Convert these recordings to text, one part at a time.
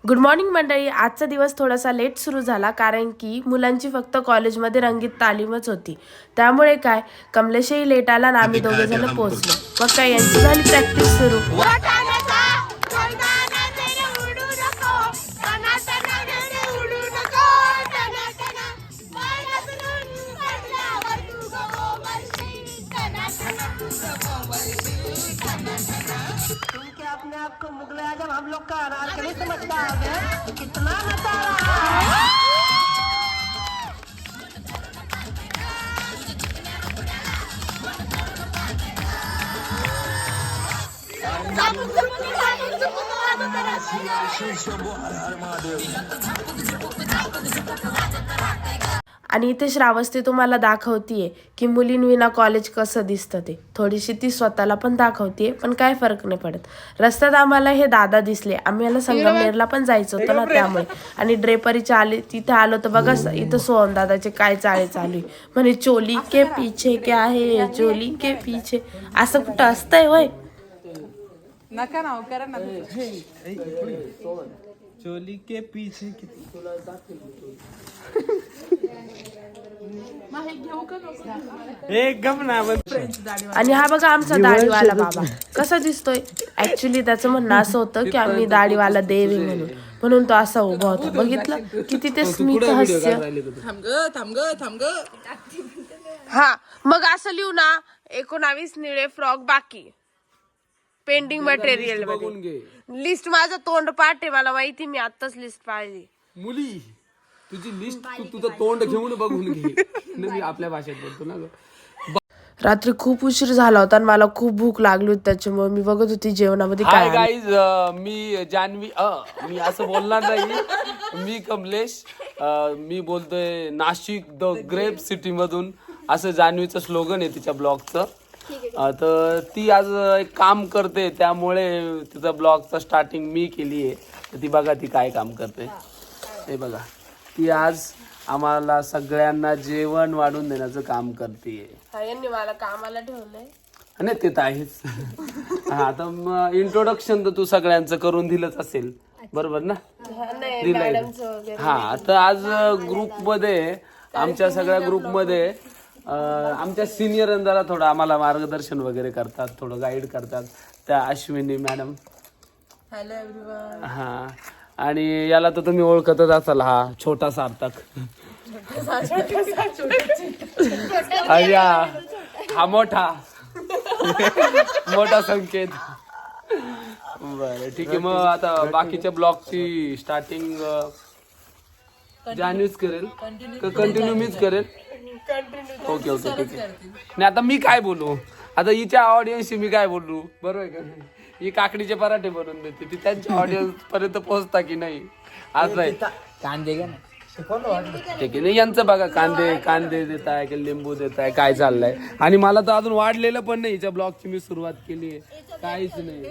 Good morning मंडळी. आजचा दिवस थोडासा लेट सुरू झाला कारण की मुलांची फक्त कॉलेजमध्ये रंगीत तालीमच होती. त्यामुळे काय कमलेशही लेट आला आणि आम्ही दोघे जण पोहोचलो. मग काय यांची झाली प्रॅक्टिस सुरू. अपने आप को मुगले आजम हम लोग का अनारकली समझता है कितना नजारा आणि इथे श्रावस्ती तुम्हाला दाखवतीये की मुलींविना कॉलेज कसं दिसतं ते. थोडीशी ती स्वतःला पण दाखवतीये, पण काय फरक नाही पडत. रस्त्यात आम्हाला हे दादा दिसले. आम्हाला संगमनेरला पण जायचं होतं ना त्यामुळे. आणि ड्रेपरीच्या आले तिथे आलो तर बघा इथं सोहम दादाचे काय चाळे चालू आहे. म्हणे चोली के पीछे क्या है, चोली के पीछे. असं कुठं असतंय होय. नका ना करा ना चोली के पीछे आणि हा बघा आमचा दाढीवाला बाबा कसा दिसतोय. ऍक्च्युली त्याचं म्हणणं असं होतं की आम्ही दाढीवाला देवी म्हणून तो असा उभा होता. बघितलं किती ते स्मित हास्य. हा मग असं लिहू ना 19 निळे फ्रॉक बाकी पेंडिंग मटेरियल मध्ये. लिस्ट माझं तोंड पाठ आहे मला माहिती. मी आताच लिस्ट पाहिली. मुली तुझी लिस्ट तुझं तोंड घेऊन बघून घे. मी आपल्या भाषेत बोलतो ना. रात्री खूप उशीर झाला होता आणि मला खूप भूक लागली होती. त्याच्यामुळे मी बघत होती जेवणामध्ये हाय काय. गाईज, मी जान्हवी मी असं बोलणार नाही. मी कमलेश. मी बोलतोय नाशिक द ग्रेप सिटी मधून. असं जान्हवीचं स्लोगन आहे तिच्या ब्लॉगचं. तर ती आज एक काम करते त्यामुळे तिचा ब्लॉगचं स्टार्टिंग मी केली आहे. ती बघा ती काय काम करते. हे बघा ती आज आम्हाला सगळ्यांना जेवण वाढून देण्याचं काम करते. यांनी मला कामाला ठेवलंय. नाही ते तर आहेच. हा तर इंट्रोडक्शन तर तू सगळ्यांचं करून दिलंच असेल बरोबर ना. दिलंय. हा तर आज ग्रुपमध्ये आमच्या सगळ्या ग्रुपमध्ये आमच्या सिनियर जरा थोडं आम्हाला मार्गदर्शन वगैरे करतात, थोडं गाईड करतात त्या अश्विनी मॅडम. Hello everyone. हा आणि याला तर तुम्ही ओळखतच असाल. हा छोटा सार्थक. हा मोठा मोठा संकेत. बरं ठीक आहे. मग आता बाकीच्या ब्लॉगची स्टार्टिंग जान्हवीच करेल का कंटिन्यू मीच करेल. ओके ओके ठीक आहे. नाही आता मी काय बोलू. आता हिच्या ऑडियन्सशी मी काय बोलू बरोबर आहे का. ही काकडीचे पराठे बनवून देते. ती त्यांच्या ऑडियन्स पर्यंत पोहोचता की नाही आज नाही. कांदे घ्या ना ठीक आहे. नाही यांचं बघा कांदे देत आहे की लिंबू देत आहे काय चाललंय. आणि मला तर अजून वाढलेलं पण नाही. हिच्या ब्लॉगची मी सुरुवात केली आहे काहीच नाही.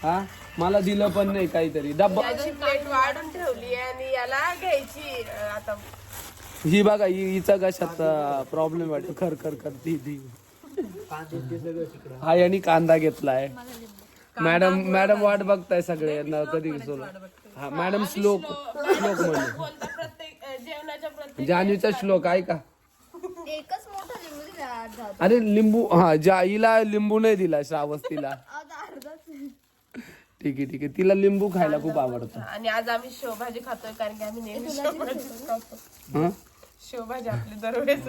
हा मला दिलं पण नाही काहीतरी डब्बा. प्लेट वाढून ठेवली आणि याला घ्यायची आता. ही बघा हिचा कशात प्रॉब्लेम वाटतो. खर करती. हा यांनी कांदा घेतलाय. मॅडम वाट बघताय सगळ्यांना कधी हा मॅडम श्लोक म्हणून जान्हवीचा श्लोक ऐका. अरे लिंबू हा हिला लिंबू नाही दिला श्रावस्तीला. ठीक आहे तिला लिंबू खायला खूप आवडतं. आणि आज आम्ही शेवभाजी खातोय कारण की आम्ही नेहमी शेवभाजीच खातो. शेवभाजी आपली दरवेळेस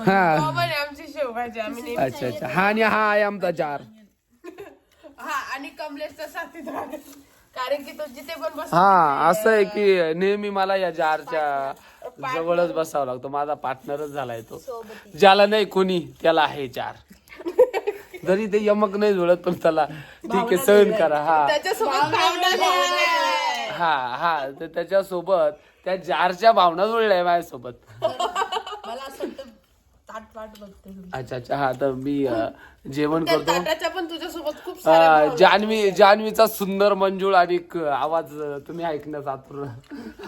आमची शेवभाजी आम्ही नेहमी. अच्छा हा आणि हा आहे आमचा जार. हा आणि कमलेशचा साथीदार कारण की तो जिथे पण बस. हा असं आहे की नेहमी मला या जारच्या जवळच बसावं लागतं. माझा पार्टनरच झालाय तो. ज्याला नाही कोणी त्याला आहे जार. जरी ते यमक नाही जुळत पण त्याला ठीक आहे सहन करा. हा तर त्याच्यासोबत त्या जारच्या भावना जुळल्या माझ्यासोबत. अच्छा हा तर मी जेवण करतो. पण तुझ्यासोबत खूप जान्हवीचा सुंदर मंजूळ आणि आवाज तुम्ही ऐकण्यास आतुर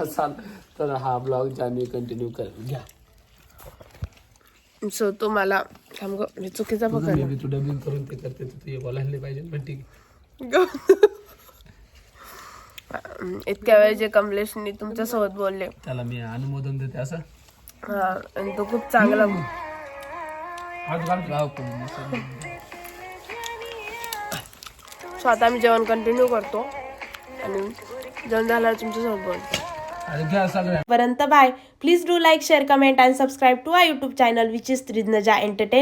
असाल तर हा ब्लॉग जान्हवी कंटिन्यू करेल. घ्या. सो तो मला थांब गं, मी चुकीचा पकडला. मी तू डबिंग करून ते करते तू बोलायला नाही पाहिजे पण ठीक इतक्या वेळ जे कमलेशनी तुमच्यासोबत बोलले त्याला मी अनुमोदन देते असं. हा, आणि तो खूप चांगला. सो आता मी जेवण कंटिन्यू करतो आणि जेवण झाल्यावर तुमच्यासोबत बोलतो. पर्यंत bye. Please do like, share, comment and subscribe to our YouTube channel which is त्रिज्नजा एंटरटेन.